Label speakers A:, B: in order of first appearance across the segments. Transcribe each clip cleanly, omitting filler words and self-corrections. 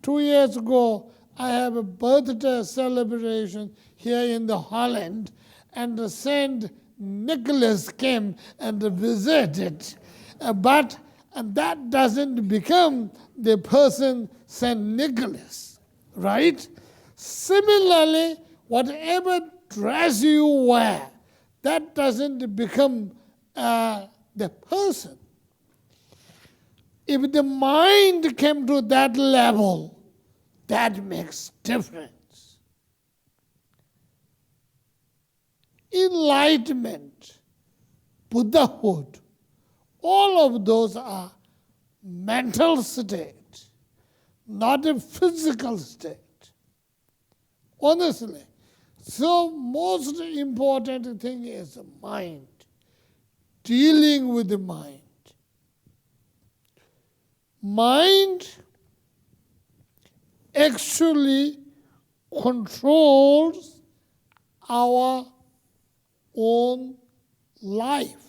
A: 2 years ago, I have a birthday celebration here in the Holland, and Saint Nicholas came and visited. But that doesn't become the person Saint Nicholas, right? Similarly, whatever dress you wear, that doesn't become the person. If the mind came to that level, that makes difference. Enlightenment, Buddhahood, all of those are mental state, not a physical state. Honestly. So most important thing is mind, dealing with the mind. Mind actually controls our own life.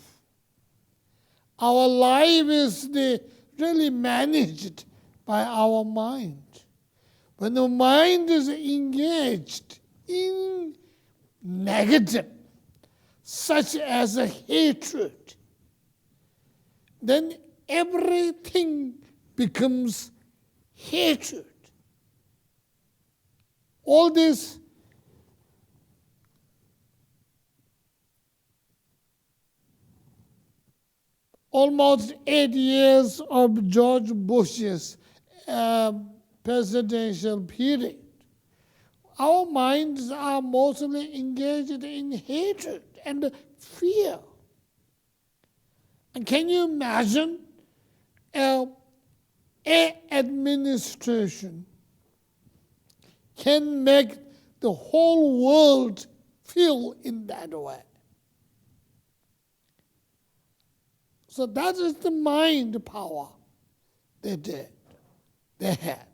A: Our life is really managed by our mind. When the mind is engaged in negative, such as a hatred, then everything becomes hatred. All this almost 8 years of George Bush's presidential period, our minds are mostly engaged in hatred and fear. And can you imagine an administration can make the whole world feel in that way? So that is the mind power they had.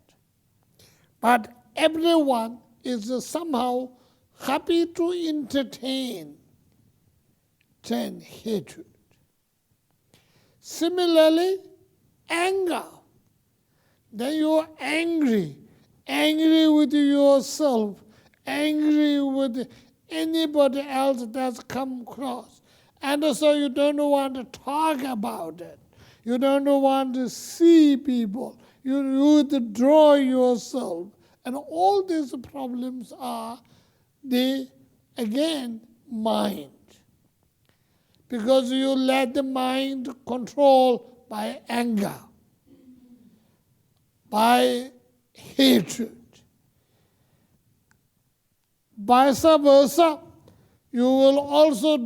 A: But everyone is somehow happy to entertain hatred. Similarly, anger. Then you are angry with yourself, angry with anybody else that's come across. And so you don't want to talk about it. You don't want to see people. You withdraw yourself. And all these problems are again, mind. Because you let the mind control by anger, by hatred. Vice versa, you will also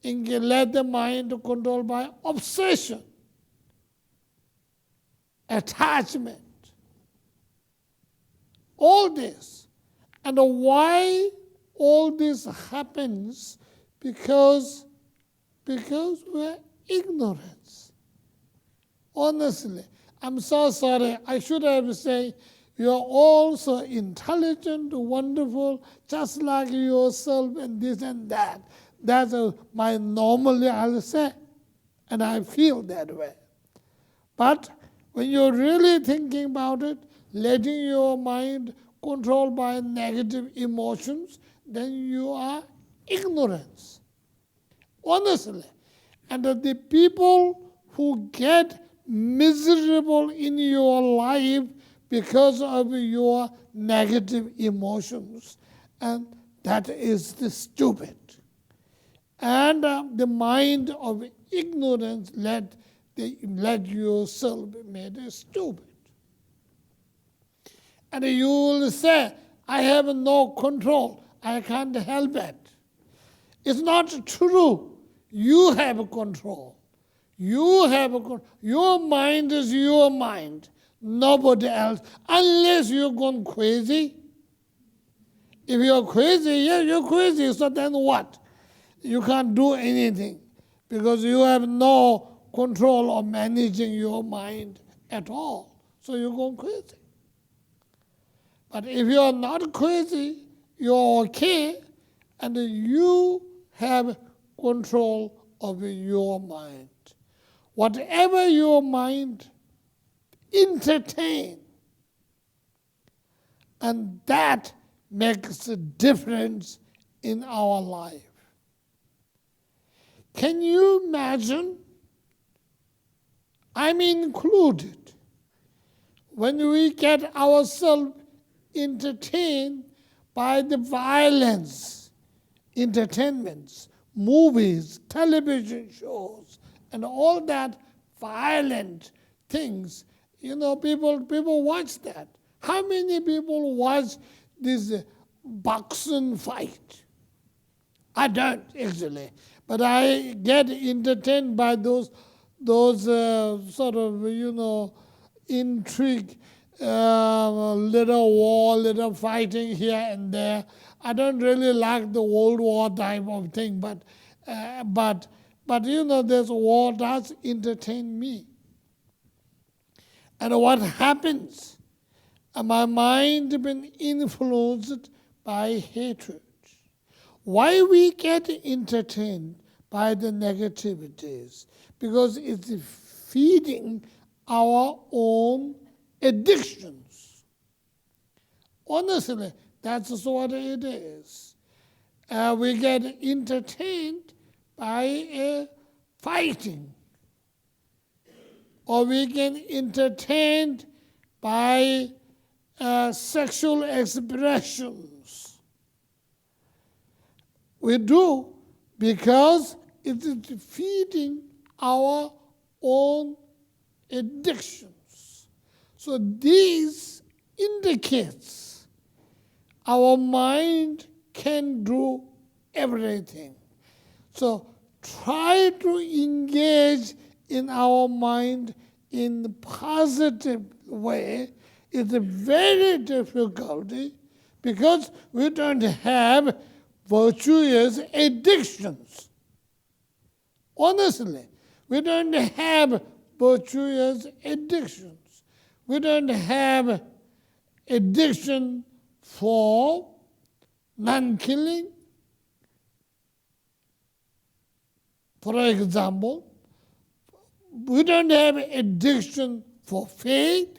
A: let the mind control by obsession, attachment. All this. And why all this happens? Because we're ignorance. Honestly, I'm so sorry. I should have said, you're all so intelligent, wonderful, just like yourself and this and that. That's my normally I'll say. And I feel that way. But when you're really thinking about it, letting your mind controlled by negative emotions, then you are ignorance. Honestly. And the people who get miserable in your life because of your negative emotions, and that is the stupid. And the mind of ignorance let yourself made stupid. And you will say, I have no control. I can't help it. It's not true. You have control. You have control. Your mind is your mind. Nobody else. Unless you're gone crazy. If you're crazy, yeah, you're crazy. So then what? You can't do anything because you have no control of managing your mind at all. So you're going crazy. But if you're not crazy, you're okay, and you have control of your mind. Whatever your mind entertain, And that makes a difference in our life. Can you imagine? I'm included. When we get ourselves entertained by the violence, entertainments, movies, television shows, and all that violent things, people watch that. How many people watch this boxing fight? I don't actually, but I get entertained by those sort of intrigue, little war, little fighting here and there. I don't really like the World War type of thing, but this war does entertain me. And what happens? My mind been influenced by hatred. Why we get entertained by the negativities? Because it's feeding our own addictions. Honestly, that's what it is. We get entertained by fighting, or we get entertained by sexual expressions. We do because it is feeding our own addictions. So this indicates our mind can do everything. So try to engage in our mind in a positive way. It's very difficult because we don't have virtuous addictions. Honestly, we don't have virtuous addictions. We don't have addiction for non-killing. For example, we don't have addiction for faith.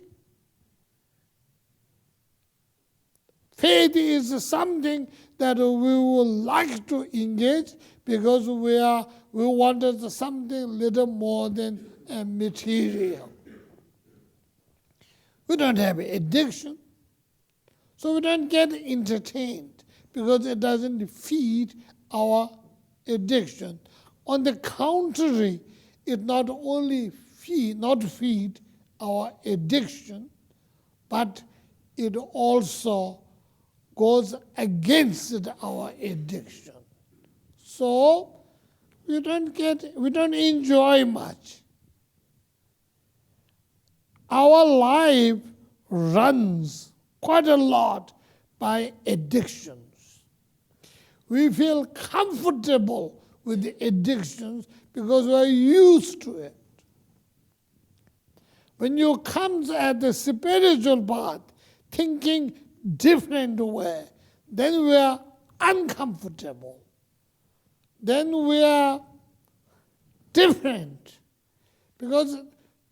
A: Faith is something that we would like to engage because we wanted something little more than material. We don't have addiction, so we don't get entertained because it doesn't feed our addiction. On the contrary, it not only feed our addiction, but it also goes against our addiction. So we don't enjoy much. Our life runs quite a lot by addictions. We feel comfortable with the addictions because we're used to it. When you come at the spiritual path, thinking different way, then we are uncomfortable. Then we are different. Because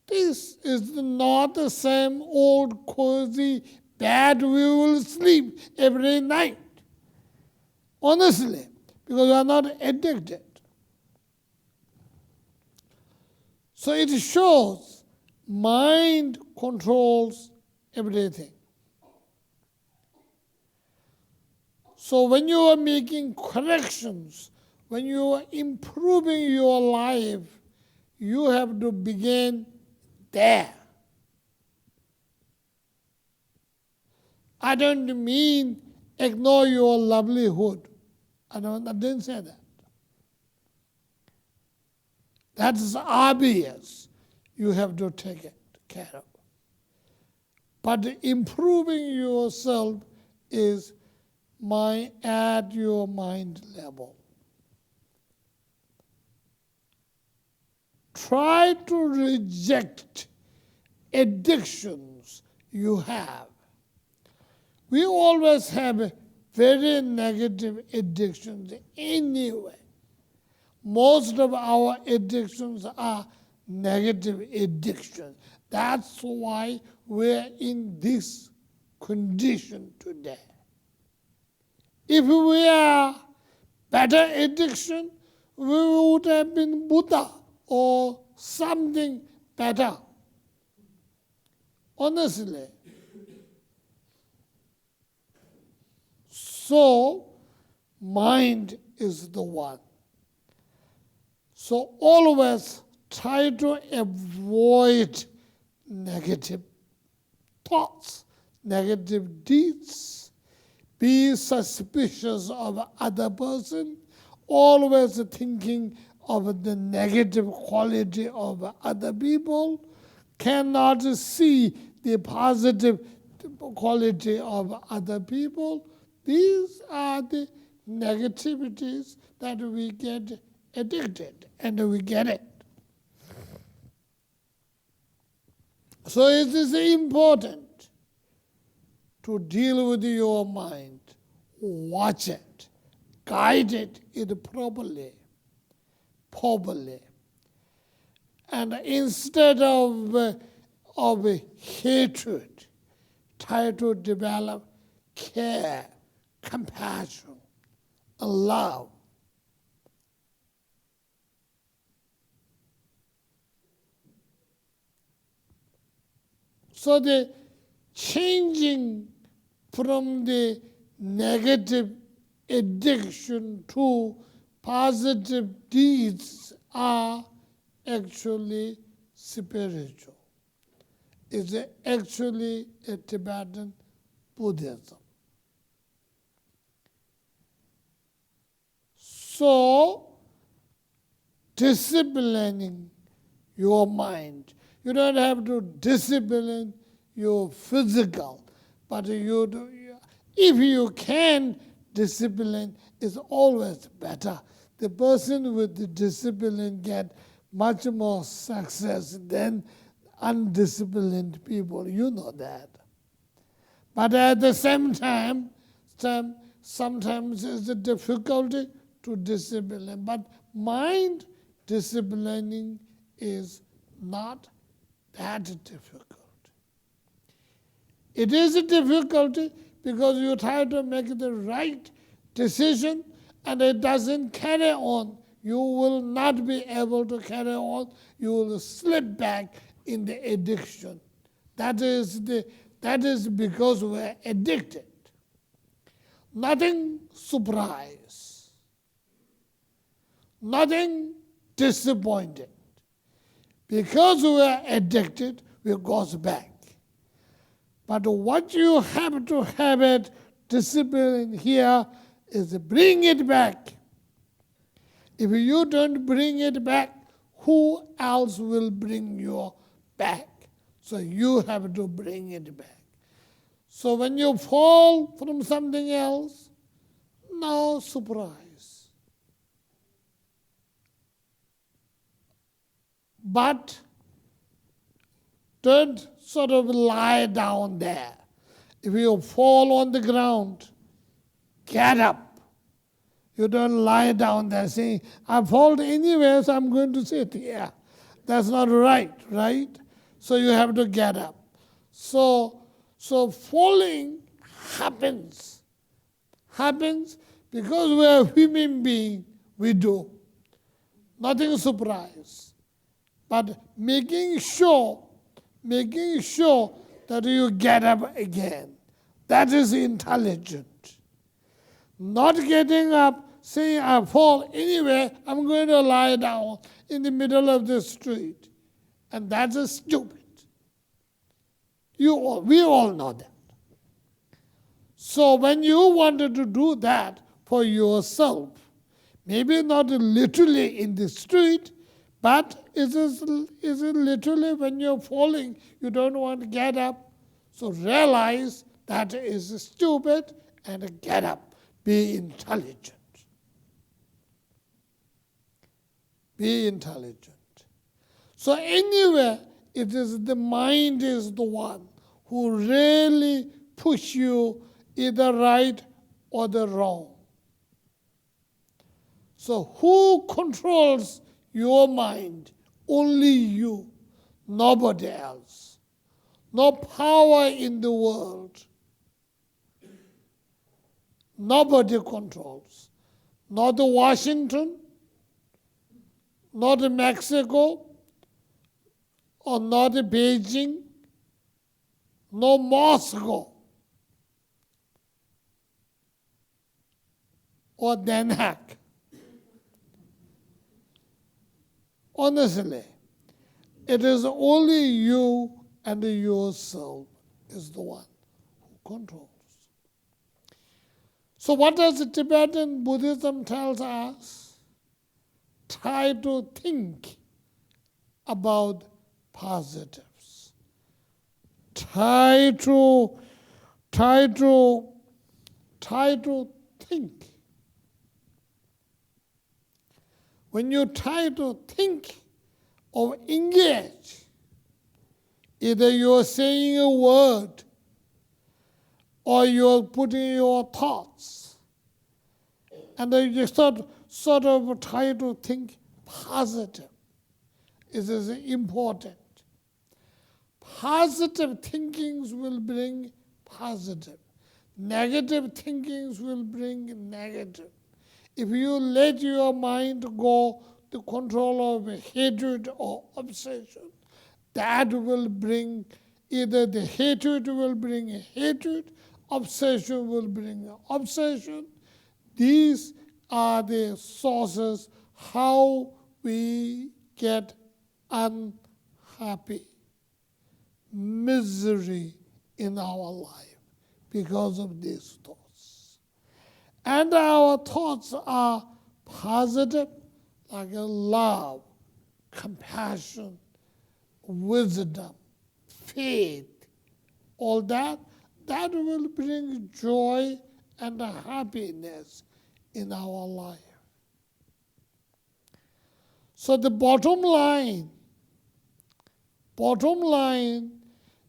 A: this is not the same old cozy bed we will sleep every night. Honestly, because we are not addicted. So it shows mind controls everything. So when you are making corrections, when you are improving your life, you have to begin there. I don't mean ignore your livelihood. I didn't say that. That's obvious. You have to take it care of. But improving yourself is at your mind level. Try to reject addictions you have. We always have very negative addictions anyway. Most of our addictions are negative addictions. That's why we're in this conditioned today. If we are better addiction, we would have been Buddha or something better. Honestly. So, mind is the one. So always try to avoid negative thoughts, negative deeds. Be suspicious of other person, always thinking of the negative quality of other people, cannot see the positive quality of other people. These are the negativities that we get addicted, and we get it. So it is important to deal with your mind, watch it, guide it properly. And instead of hatred, try to develop care, compassion, and love. So the changing from the negative addiction to positive deeds are actually spiritual. It's actually a Tibetan Buddhism. So, disciplining your mind. You don't have to discipline your physical, but if you can discipline, it's always better. The person with the discipline get much more success than undisciplined people. You know that. But at the same time, sometimes it's a difficulty to discipline. But mind disciplining is not that difficult. It is a difficulty because you try to make the right decision and it doesn't carry on. You will not be able to carry on. You will slip back in the addiction. That is because we're addicted. Nothing surprise. Nothing disappointed. Because we're addicted, we go back. But what you have to have it discipline here is bring it back. If you don't bring it back, who else will bring you back? So you have to bring it back. So when you fall from something else, no surprise. But don't sort of lie down there. If you fall on the ground, get up. You don't lie down there saying, I fall anywhere, so I'm going to sit here. That's not right, right? So you have to get up. So falling happens. Happens because we are human beings, we do. Nothing surprise. But making sure that you get up again. That is intelligent. Not getting up, saying, I fall anywhere, I'm going to lie down in the middle of the street. And that's stupid. We all know that. So when you wanted to do that for yourself, maybe not literally in the street, but is it literally when you're falling, you don't want to get up? So realize that is stupid and get up. Be intelligent. Be intelligent. So anyway, it is the mind is the one who really push you either right or the wrong. So who controls your mind? Only you, nobody else. No power in the world nobody controls. Not Washington, not Mexico, or not Beijing, no Moscow, or Den Haag. Honestly, it is only you and yourself is the one who controls. So what does Tibetan Buddhism tells us? Try to think about positives. Try to think. When you try to think or engage, either you're saying a word or you're putting your thoughts, and then you sort of try to think positive. It is important. Positive thinkings will bring positive. Negative thinkings will bring negative. If you let your mind go to control of hatred or obsession, that will bring, either the hatred will bring hatred, obsession will bring obsession. These are the sources how we get unhappy, misery in our life because of these thoughts. And our thoughts are positive, like love, compassion, wisdom, faith, all that will bring joy and happiness in our life. So the bottom line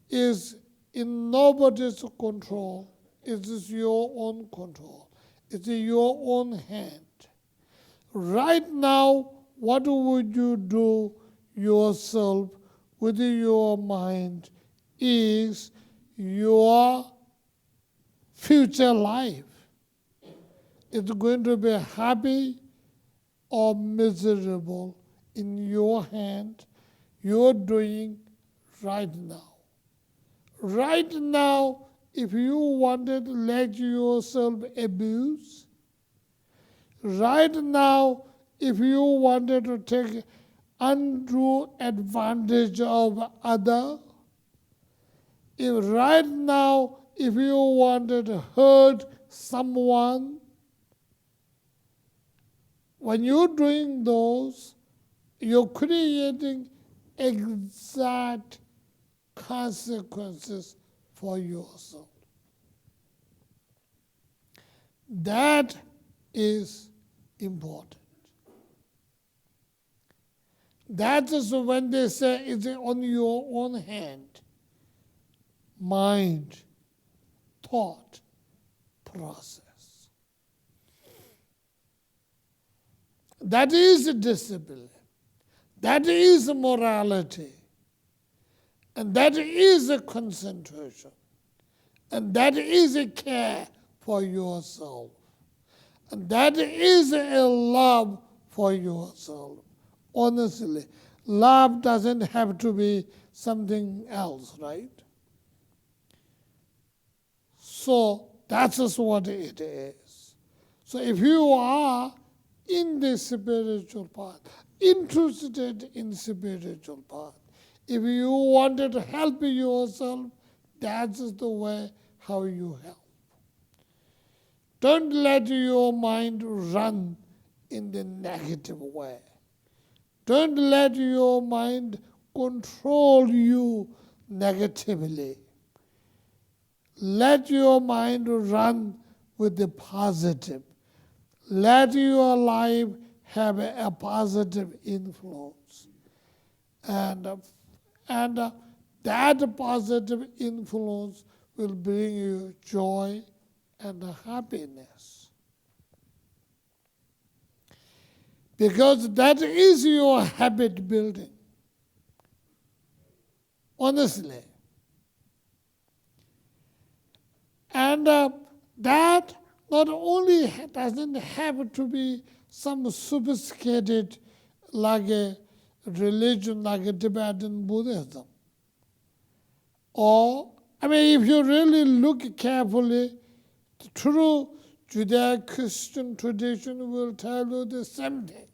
A: is in nobody's control. It is your own control. It's in your own hand. Right now, what would you do yourself with your mind is your future life. It's going to be happy or miserable in your hand. You're doing right now. Right now, if you wanted to let yourself abuse, right now, if you wanted to take undue advantage of other, if right now, if you wanted to hurt someone, when you're doing those, you're creating exact consequences for yourself. That is important. That is when they say it's on your own hand. Mind, thought, process. That is discipline. That is morality. And that is a concentration. And that is a care for yourself. And that is a love for yourself. Honestly, love doesn't have to be something else, right? So that's just what it is. So if you are in the spiritual path, interested in spiritual path, if you wanted to help yourself, that's the way how you help. Don't let your mind run in the negative way. Don't let your mind control you negatively. Let your mind run with the positive. Let your life have a positive influence. And that positive influence will bring you joy and happiness. Because that is your habit building. Honestly. And that not only doesn't have to be some sophisticated like a religion like a Tibetan Buddhism. Or, if you really look carefully, the true Judeo-Christian tradition will tell you the same thing.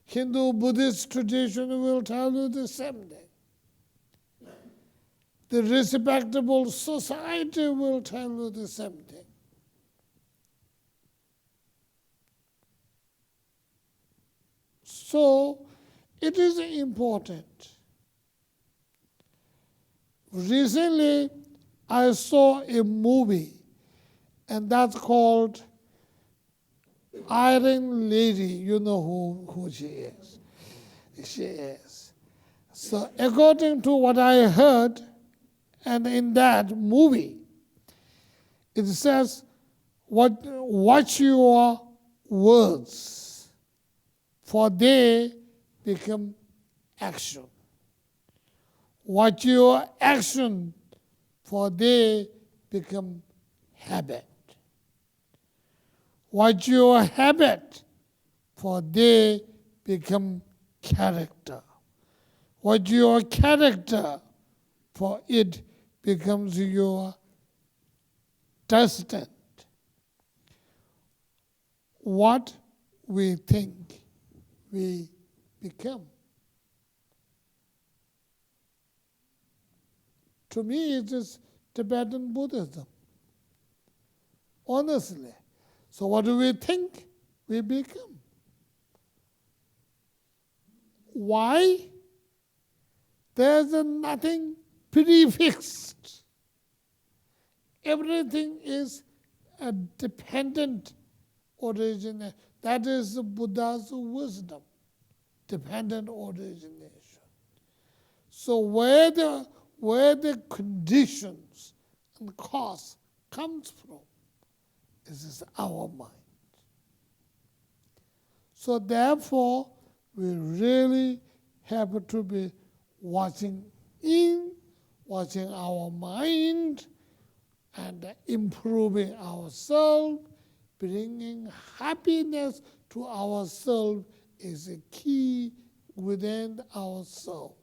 A: Hindu-Buddhist tradition will tell you the same thing. The respectable society will tell you the same thing. So, it is important. Recently, I saw a movie, and that's called Iron Lady. You know who she is. She is. So according to what I heard, and in that movie, it says, watch your words, for they become action. Watch your action, for they become habit. Watch your habit, for they become character. Watch your character, for it becomes your destiny. What we think, we become. To me, it is Tibetan Buddhism. Honestly. So what do we think? We become. Why? There's nothing prefixed. Everything is a dependent origin. That is Buddha's wisdom, dependent origination. So where the conditions and cause comes from, this is our mind. So therefore, we really have to be watching our mind, and improving ourselves, bringing happiness to ourselves is a key within ourselves.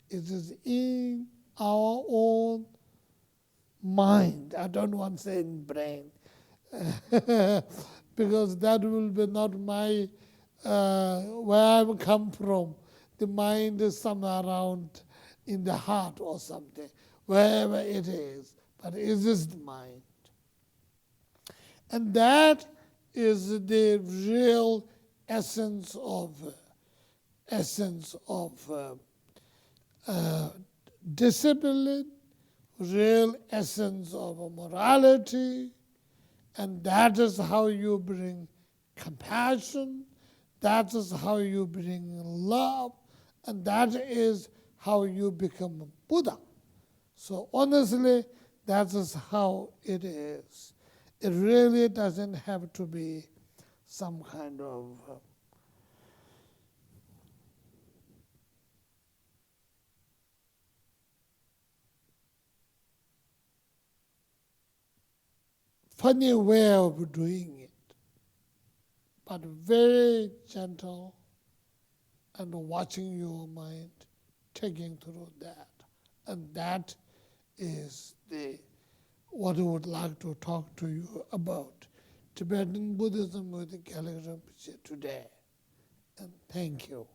A: It is in our own mind. I don't want to say in brain, because that will be not my, where I come from. The mind is somewhere around in the heart or something, wherever it is. But it is the mind. And that is the real essence of discipline, real essence of morality, and that is how you bring compassion, that is how you bring love, and that is how you become a Buddha. So honestly, that is how it is. It really doesn't have to be some kind of funny way of doing it, but very gentle and watching your mind, taking through that. And that is what I would like to talk to you about Tibetan Buddhism with Gelek Rimpoche today. And thank you.